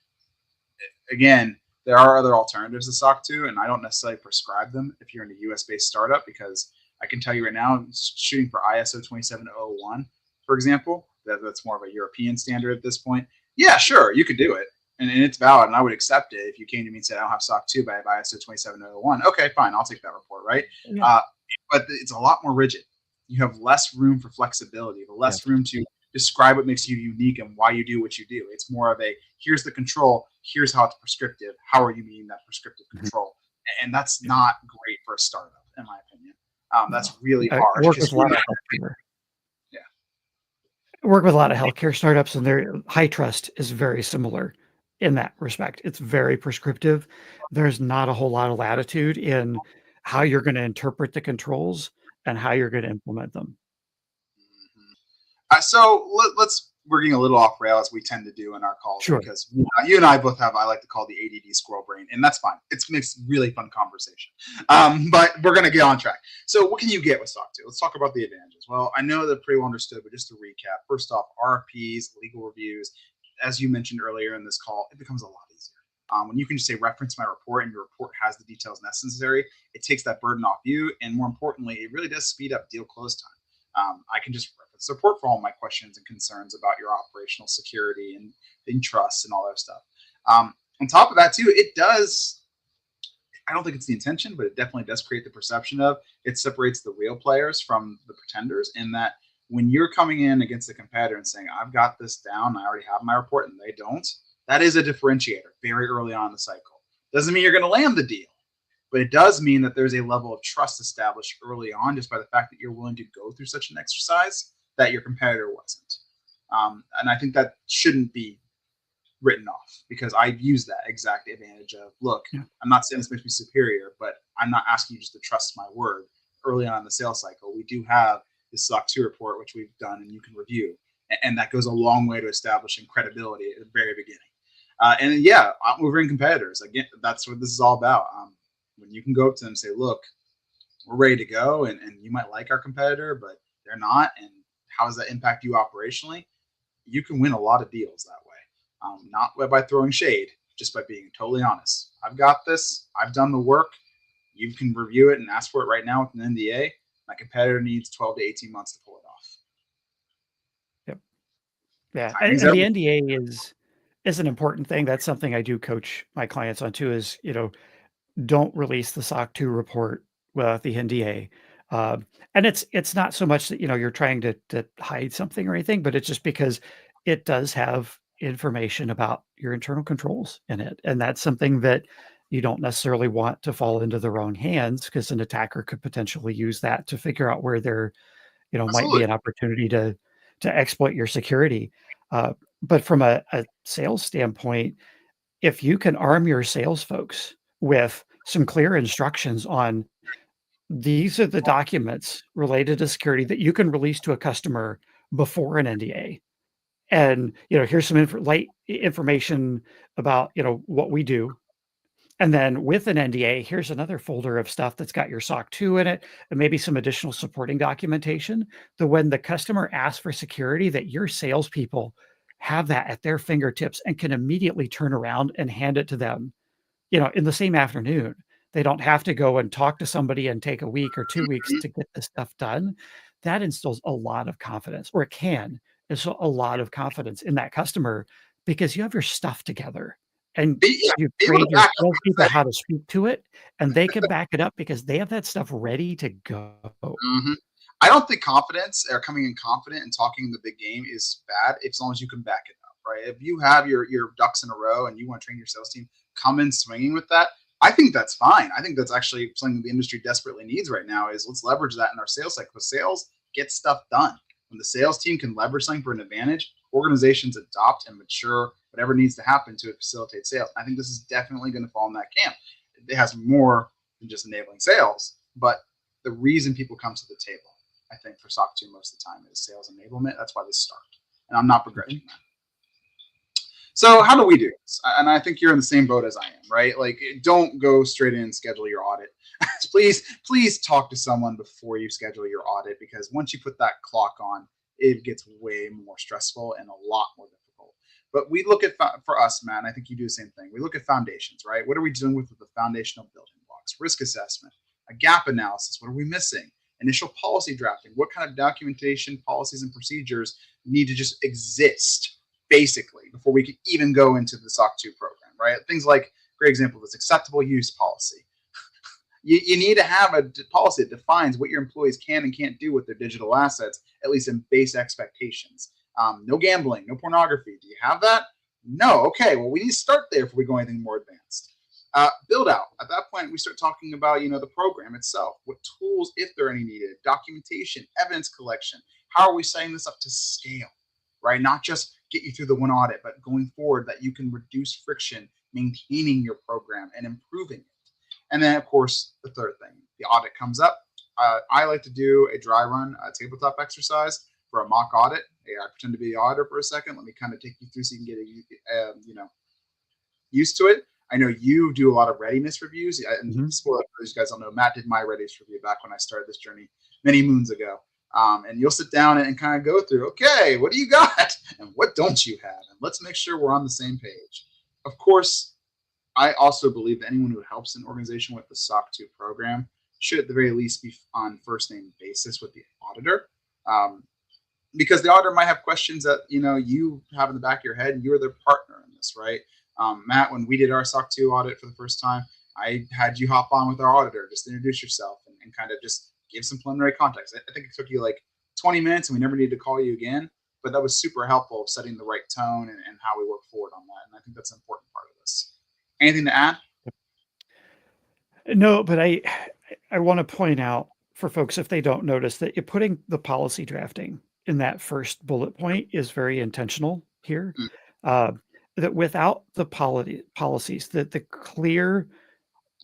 again, there are other alternatives to SOC 2, and I don't necessarily prescribe them if you're in a US-based startup, because I can tell you right now, shooting for ISO 27001, for example, that's more of a European standard at this point. Yeah, sure, you could do it, and it's valid, and I would accept it if you came to me and said, I don't have SOC 2, but I have ISO 27001. Okay, fine, I'll take that report, right? Yeah. But it's a lot more rigid. You have less room for flexibility, less room to describe what makes you unique and why you do what you do. It's more of a, here's the control, here's how it's prescriptive, how are you meeting that prescriptive control? And that's not great for a startup, in my opinion. That's really hard. Work with a lot of healthcare. Work with a lot of healthcare startups, and their high trust is very similar in that respect. It's very prescriptive. There's not a whole lot of latitude in how you're going to interpret the controls and how you're going to implement them. So we're getting a little off rail, as we tend to do in our calls, because you and I both have, I like to call the ADD squirrel brain, and that's fine. It makes really fun conversation. But we're going to get on track. So what can you get with SOC 2? Let's talk about the advantages. Well, I know they're pretty well understood, but just to recap, first off, RFPs, legal reviews, as you mentioned earlier in this call, it becomes a lot easier. When you can just say, reference my report, and your report has the details necessary, it takes that burden off you. And more importantly, it really does speed up deal close time. I can just reference support for all my questions and concerns about your operational security and trust and all that stuff. On top of that, too, it does, I don't think it's the intention, but it definitely does create the perception of, it separates the real players from the pretenders, in that when you're coming in against a competitor and saying, I've got this down, I already have my report, and they don't, that is a differentiator very early on in the cycle. Doesn't mean you're going to land the deal, But it does mean that there's a level of trust established early on just by the fact that you're willing to go through such an exercise that your competitor wasn't. And I think that shouldn't be written off, because I've used that exact advantage of, look, I'm not saying this makes me superior, but I'm not asking you just to trust my word. Early on in the sales cycle, we do have this SOC 2 report, which we've done and you can review. And that goes a long way to establishing credibility at the very beginning. And yeah, outmoving competitors. Again, that's what this is all about. When you can go up to them and say, look, we're ready to go, and you might like our competitor, but they're not. And how does that impact you operationally? You can win a lot of deals that way. Not by throwing shade, just by being totally honest. I've got this. I've done the work. You can review it and ask for it right now with an NDA. My competitor needs 12 to 18 months to pull it off. Yep. Yeah. And the NDA is an important thing. That's something I do coach my clients on too, is, don't release the SOC 2 report without the NDA. And it's not so much that, you're trying to hide something or anything, but it's just because it does have information about your internal controls in it. And that's something that you don't necessarily want to fall into the wrong hands, because an attacker could potentially use that to figure out where there, might be an opportunity to exploit your security. But from a sales standpoint, if you can arm your sales folks with some clear instructions on, these are the documents related to security that you can release to a customer before an NDA. And, here's some light information about, what we do. And then with an NDA, here's another folder of stuff that's got your SOC 2 in it, and maybe some additional supporting documentation, that when the customer asks for security, that your salespeople have that at their fingertips and can immediately turn around and hand it to them, in the same afternoon. They don't have to go and talk to somebody and take a week or 2 weeks to get this stuff done. That instills a lot of confidence, or it can instill a lot of confidence in that customer, because you have your stuff together and you trained your salespeople how to speak to it, and they can back it up because they have that stuff ready to go. I don't think confidence, or coming in confident and talking the big game, is bad, as long as you can back it up, right? If you have your ducks in a row and you want to train your sales team, come in swinging with that, I think that's fine. I think that's actually something the industry desperately needs right now, is let's leverage that in our sales cycle. Sales gets stuff done. When the sales team can leverage something for an advantage, organizations adopt and mature whatever needs to happen to facilitate sales. I think this is definitely going to fall in that camp. It has more than just enabling sales, but the reason people come to the table, I think, for SOC 2 most of the time is sales enablement. That's why they start. And I'm not begrudging that. So how do we do this? And I think you're in the same boat as I am, right? Like, don't go straight in and schedule your audit. please talk to someone before you schedule your audit, because once you put that clock on, it gets way more stressful and a lot more difficult. But we look at, for us, Matt, and I think you do the same thing. We look at foundations, right? What are we doing with the foundational building blocks? Risk assessment, a gap analysis. What are we missing? Initial policy drafting. What kind of documentation, policies, and procedures need to just exist, basically, before we can even go into the SOC 2 program, right? Things like, great example, this acceptable use policy. You need to have a policy that defines what your employees can and can't do with their digital assets, at least in base expectations. No gambling, no pornography. Do you have that? No. Okay, well, we need to start there before we go anything more advanced. Build out. At that point, we start talking about, the program itself. What tools, if there are any needed, documentation, evidence collection. How are we setting this up to scale, right? Not just get you through the one audit, but going forward that you can reduce friction, maintaining your program and improving it. And then, of course, the third thing, the audit comes up. I like to do a dry run, a tabletop exercise for a mock audit. Hey, I pretend to be the auditor for a second. Let me kind of take you through so you can get used to it. I know you do a lot of readiness reviews. And spoiler for those guys don't know, Matt did my readiness review back when I started this journey many moons ago. And you'll sit down and kind of go through, okay, what do you got? And what don't you have? And let's make sure we're on the same page. Of course, I also believe that anyone who helps an organization with the SOC 2 program should at the very least be on first name basis with the auditor. Because the auditor might have questions that, you have in the back of your head, and you're their partner in this, right? Matt, when we did our SOC 2 audit for the first time, I had you hop on with our auditor, just introduce yourself and kind of just give some preliminary context. I think it took you like 20 minutes and we never needed to call you again, but that was super helpful of setting the right tone and how we work forward on that. And I think that's an important part of this. Anything to add? No, but I want to point out for folks if they don't notice that you're putting the policy drafting in that first bullet point is very intentional here. Mm. Uh, that without the policies, that the clear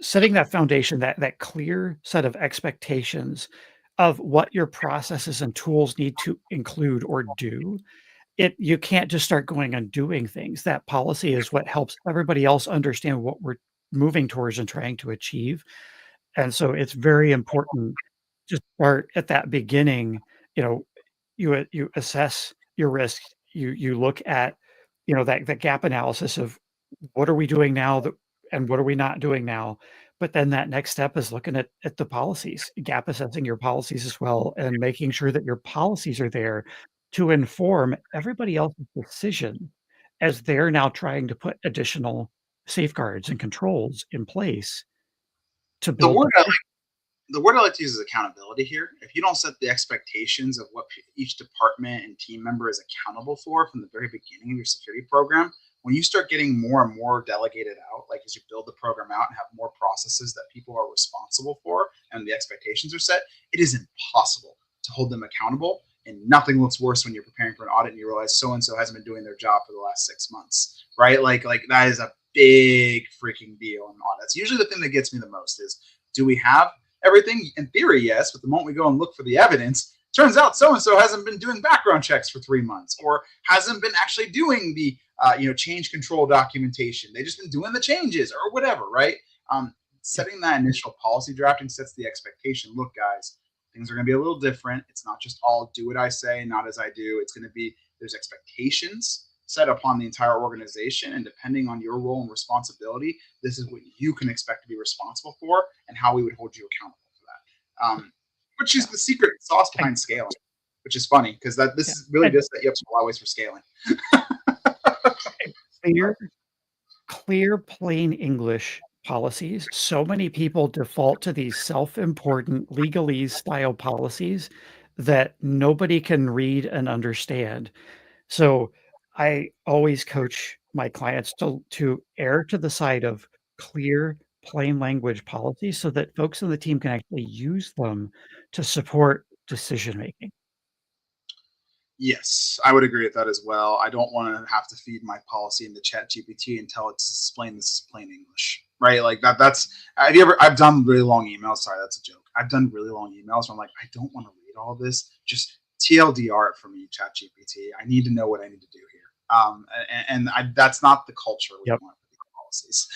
setting that foundation, that clear set of expectations of what your processes and tools need to include or do, you can't just start going and doing things. That policy is what helps everybody else understand what we're moving towards and trying to achieve. And so it's very important to start at that beginning, you know, you assess your risk, you look at, that gap analysis of what are we doing now that and what are we not doing now? But then that next step is looking at the policies, gap assessing your policies as well, and making sure that your policies are there to inform everybody else's decision as they're now trying to put additional safeguards and controls in place to The build word the the word I like to use is accountability here. If you don't set the expectations of what each department and team member is accountable for from the very beginning of your security program, when you start getting more and more delegated out, like as you build the program out and have more processes that people are responsible for and the expectations are set, it is impossible to hold them accountable. And nothing looks worse when you're preparing for an audit and you realize so and so hasn't been doing their job for the last 6 months, right? Like that is a big freaking deal in audits. Usually the thing that gets me the most is, do we have everything? In theory, yes, but the moment we go and look for the evidence, turns out so and so hasn't been doing background checks for 3 months, or hasn't been actually doing the change control documentation. They've just been doing the changes or whatever, right? Setting that initial policy drafting sets the expectation. Look, guys, things are going to be a little different. It's not just all do what I say, not as I do. It's going to be, there's expectations set upon the entire organization, and depending on your role and responsibility, this is what you can expect to be responsible for and how we would hold you accountable for that. Which is yeah. the secret sauce behind scaling, which is funny because this Yeah. is really And just set you up a lot of ways for scaling. clear, clear, plain English policies. So many people default to these self-important legalese style policies that nobody can read and understand. So I always coach my clients to err to the side of clear, plain language policies so that folks on the team can actually use them to support decision making. Yes, I would agree with that as well. I don't want to have to feed my policy into Chat GPT and tell it to explain this is plain English, right? Like that's, have you ever, I've done really long emails. Sorry, that's a joke. I've done really long emails where I'm like, I don't want to read all this. Just TLDR it for me, Chat GPT. I need to know what I need to do here. That's not the culture we Yep. want for these policies.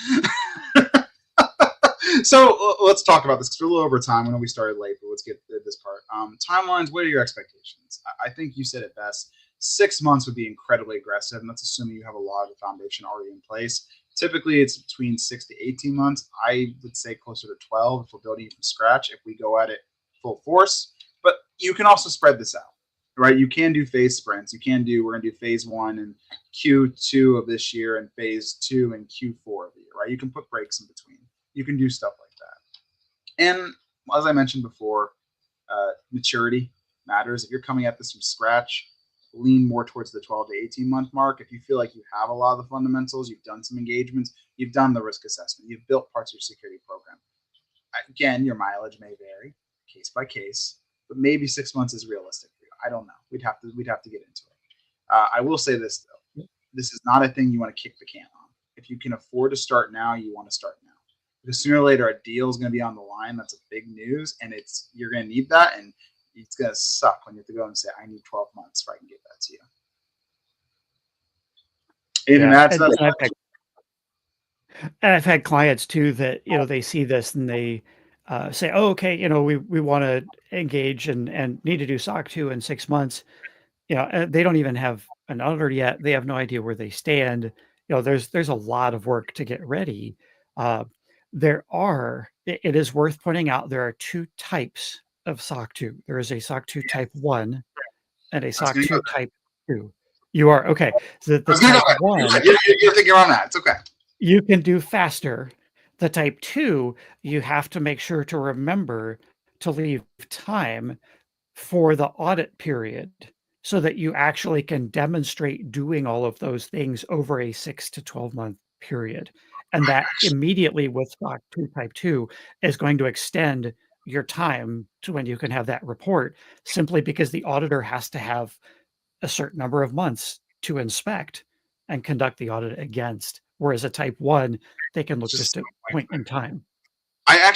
So let's talk about this because we're a little over time. I know we started late, but let's get to this part. Timelines, what are your expectations? I think you said it best. 6 months would be incredibly aggressive, and that's assuming you have a lot of the foundation already in place. Typically, it's between 6 to 18 months. I would say closer to 12 if we're building it from scratch, if we go at it full force. But you can also spread this out, right? You can do phase sprints. We're going to do phase 1 in Q2 of this year and phase 2 in Q4 of the year, right? You can put breaks in between. You can do stuff like that. And as I mentioned before, maturity matters. If you're coming at this from scratch, lean more towards the 12 to 18 month mark. If you feel like you have a lot of the fundamentals, you've done some engagements, you've done the risk assessment, you've built parts of your security program. Again, your mileage may vary case by case, but maybe 6 months is realistic for you. I don't know. We'd have to get into it. I will say this though. This is not a thing you want to kick the can on. If you can afford to start now, you want to start now. Because sooner or later a deal is going to be on the line. That's a big news, and you're going to need that, and it's going to suck when you have to go and say, I need 12 months before I can get that to you. Anything to add to that? And I've had clients too that, they see this and they say, oh, okay, we want to engage and need to do SOC 2 in 6 months. They don't even have an auditor yet. They have no idea where they stand. There's a lot of work to get ready. It is worth pointing out, there are two types of SOC 2. There is a SOC 2 type 1 and a SOC 2 type 2. You are, okay. So the type 1, you're thinking on that. It's okay. you can do faster. The type 2, you have to make sure to remember to leave time for the audit period so that you actually can demonstrate doing all of those things over a 6 to 12 month period. And that immediately with SOC 2 Type 2 is going to extend your time to when you can have that report, simply because the auditor has to have a certain number of months to inspect and conduct the audit against. Whereas a Type 1, they can look just at point in time. I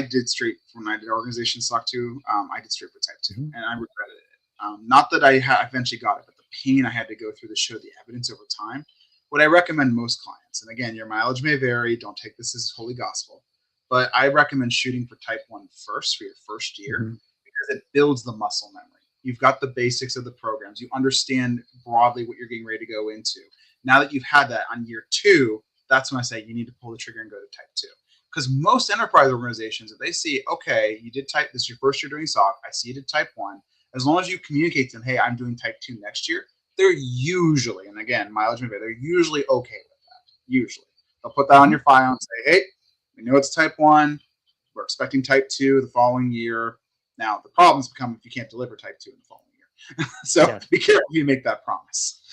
did straight when I did organization SOC 2. I did straight for Type 2, and I regretted it. Not that I eventually got it, but the pain I had to go through to show the evidence over time. What I recommend most clients, and again, your mileage may vary, don't take this as holy gospel, but I recommend shooting for Type 1 first for your first year because it builds the muscle memory. You've got the basics of the programs. You understand broadly what you're getting ready to go into. Now that you've had that on year 2, that's when I say you need to pull the trigger and go to Type 2. Because most enterprise organizations, if they see, okay, you did Type, this is your first year doing SOC, I see you did Type 1, as long as you communicate to them, hey, I'm doing Type 2 next year, they're usually, and again, mileage may vary, they're usually okay with that. Usually. They'll put that on your file and say, hey, we know it's Type 1, we're expecting Type 2 the following year. Now, the problems become if you can't deliver Type 2 in the following year. So be careful you make that promise.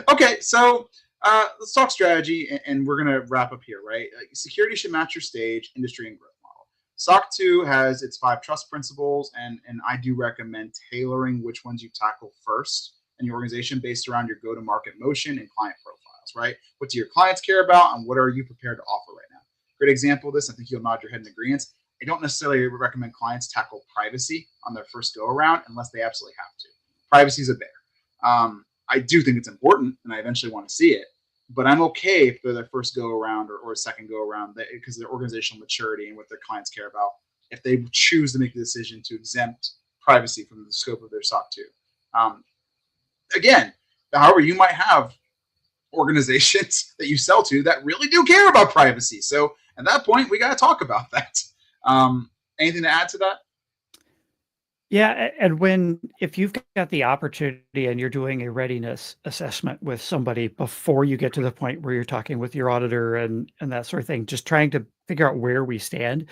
Okay, so let's talk strategy, and we're going to wrap up here, right? Security should match your stage, industry, and growth model. SOC 2 has its 5 trust principles, and I do recommend tailoring which ones you tackle first in your organization based around your go-to-market motion and client profiles, right? What do your clients care about, and what are you prepared to offer right now? Great example of this, I think you'll nod your head in agreement. I don't necessarily recommend clients tackle privacy on their first go-around unless they absolutely have to. Privacy is a bear. I do think it's important, and I eventually want to see it, but I'm okay if they're their first go-around or a second go-around because of their organizational maturity and what their clients care about, if they choose to make the decision to exempt privacy from the scope of their SOC 2. Again, however, you might have organizations that you sell to that really do care about privacy. So at that point, we got to talk about that. Anything to add to that? Yeah, and if you've got the opportunity and you're doing a readiness assessment with somebody before you get to the point where you're talking with your auditor and that sort of thing, just trying to figure out where we stand,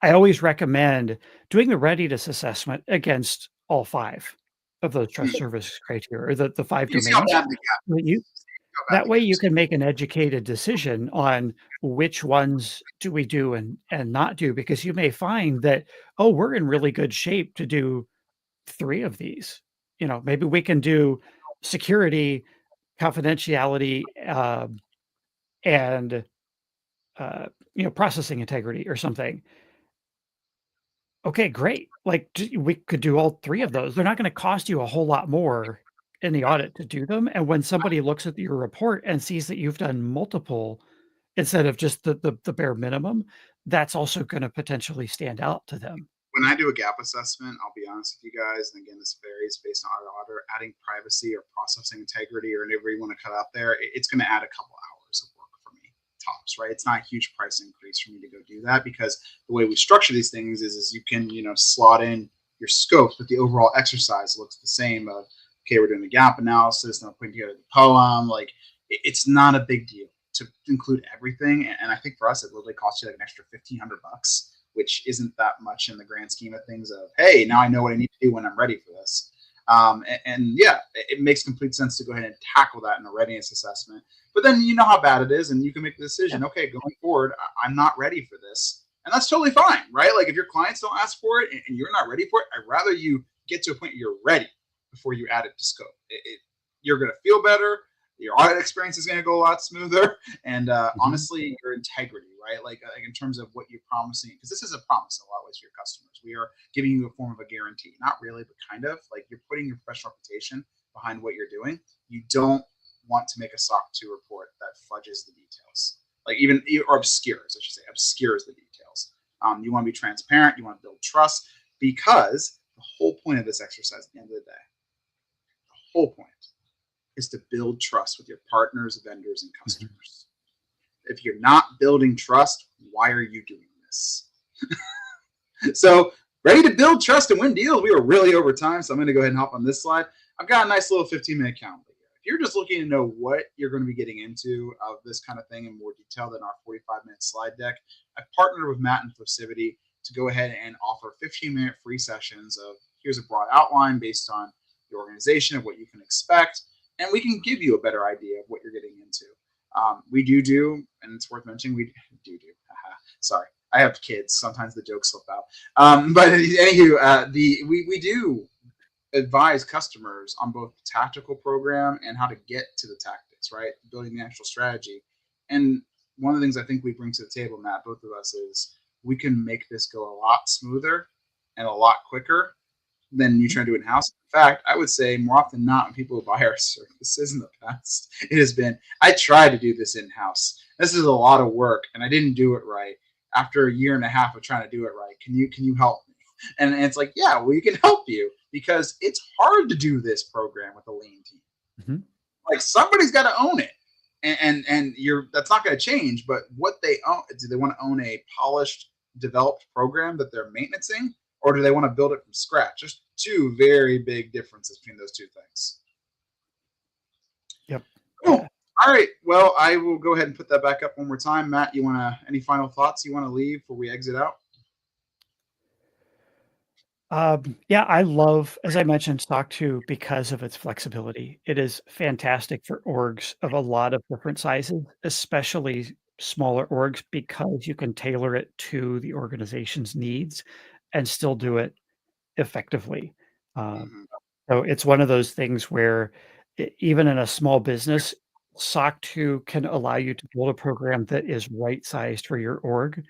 I always recommend doing the readiness assessment against all 5 of those trust service criteria, or the 5 domains. That way you can make an educated decision on which ones do we do and not do, because you may find that, oh, we're in really good shape to do 3 of these. You know, maybe we can do security, confidentiality, and processing integrity or something. Okay, great. Like we could do all 3 of those. They're not going to cost you a whole lot more in the audit to do them. And when somebody looks at your report and sees that you've done multiple instead of just the bare minimum, that's also going to potentially stand out to them. When I do a gap assessment, I'll be honest with you guys, and again, this varies based on our auditor, adding privacy or processing integrity or whatever you want to cut out there, it's going to add a couple hours of work for me, tops, right? It's not a huge price increase for me to go do that, because the way we structure these things is you can, slot in your scope, but the overall exercise looks the same of, okay, we're doing the gap analysis, and I'm putting together the poem. Like, it's not a big deal to include everything. And I think for us, it literally costs you like an extra $1,500, which isn't that much in the grand scheme of things of, hey, now I know what I need to do when I'm ready for this. And yeah, it makes complete sense to go ahead and tackle that in a readiness assessment. But then you know how bad it is, and you can make the decision, okay, going forward, I'm not ready for this. And that's totally fine, right? Like, if your clients don't ask for it and you're not ready for it, I'd rather you get to a point where you're ready before you add it to scope. You're going to feel better. Your audit experience is going to go a lot smoother. And honestly, your integrity, right? Like in terms of what you're promising, because this is a promise in a lot of ways for your customers. We are giving you a form of a guarantee. Not really, but kind of. Like, you're putting your professional reputation behind what you're doing. You don't want to make a SOC 2 report that fudges the details. Like, or obscures, I should say, obscures the details. You want to be transparent. You want to build trust, because the whole point of this exercise at the end of the day, the whole point is to build trust with your partners, vendors, and customers. If you're not building trust, why are you doing this? So, ready to build trust and win deals. We were really over time, so I'm going to go ahead and hop on this slide. I've got a nice little 15-minute calendar here. If you're just looking to know what you're going to be getting into of this kind of thing in more detail than our 45-minute slide deck, I've partnered with Matt and Flipsivity to go ahead and offer 15-minute free sessions of, here's a broad outline based on your organization of what you can expect, and we can give you a better idea of what you're getting into. We do, and it's worth mentioning, we do. Sorry, I have kids. Sometimes the jokes slip out. But anywho, we do advise customers on both the tactical program and how to get to the tactics, right? Building the actual strategy. And one of the things I think we bring to the table, Matt, both of us, is we can make this go a lot smoother and a lot quicker than you try to do it in-house. In fact, I would say more often than not, when people buy our services in the past, it has been, I tried to do this in-house. This is a lot of work, and I didn't do it right. After a year and a half of trying to do it right, can you help me? And it's like, yeah, we can help you, because it's hard to do this program with a lean team. Mm-hmm. Like, somebody's got to own it, and you're, that's not going to change. But what they own, do they want to own a polished, developed program that they're maintaining, or do they want to build it from scratch? There's two very big differences between those two things. Yep. Cool. All right. Well, I will go ahead and put that back up one more time. Matt, you want to, any final thoughts you want to leave before we exit out? Yeah, I love, as I mentioned, SOC 2 because of its flexibility. It is fantastic for orgs of a lot of different sizes, especially smaller orgs, because you can tailor it to the organization's needs and still do it effectively. So it's one of those things where even in a small business, SOC 2 can allow you to build a program that is right-sized for your org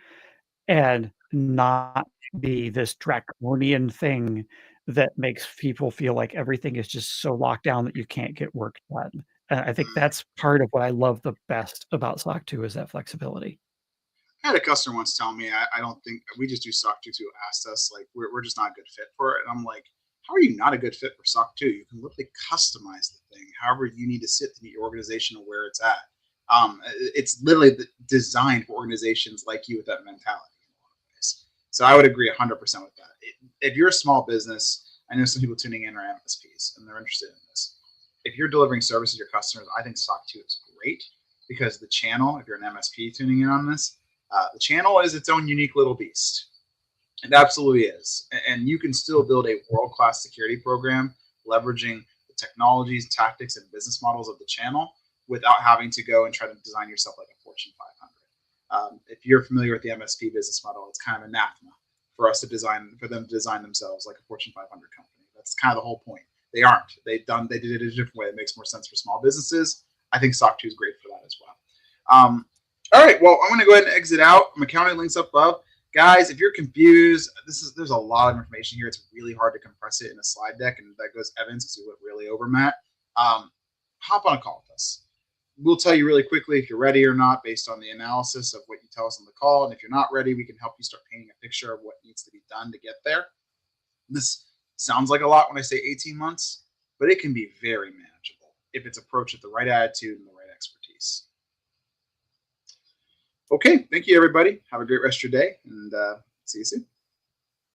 and not be this draconian thing that makes people feel like everything is just so locked down that you can't get work done. And I think that's part of what I love the best about SOC 2 is that flexibility. I had a customer once tell me, I don't think we just do SOC 2 who asked us, like, we're just not a good fit for it. And I'm like, how are you not a good fit for SOC 2? You can literally customize the thing however you need to sit to meet your organization and where it's at. It's literally designed for organizations like you with that mentality. So I would agree 100% with that. If you're a small business, I know some people tuning in are MSPs and they're interested in this. If you're delivering services to your customers, I think SOC 2 is great, because the channel, if you're an MSP tuning in on this, the channel is its own unique little beast. It absolutely is. And you can still build a world-class security program leveraging the technologies, tactics, and business models of the channel without having to go and try to design yourself like a Fortune 500. If you're familiar with the MSP business model, it's kind of anathema for us to design, for them to design themselves like a Fortune 500 company. That's kind of the whole point. They aren't. They did it a different way. It makes more sense for small businesses. I think SOC 2 is great for that as well. All right. Well, I'm going to go ahead and exit out. My counting links up above. Guys, if you're confused, there's a lot of information here. It's really hard to compress it in a slide deck, and that goes Evans because we went really over, Matt. Hop on a call with us. We'll tell you really quickly if you're ready or not based on the analysis of what you tell us on the call. And if you're not ready, we can help you start painting a picture of what needs to be done to get there. This sounds like a lot when I say 18 months, but it can be very manageable if it's approached with the right attitude and the right expertise. Okay, thank you, everybody. Have a great rest of your day, and see you soon.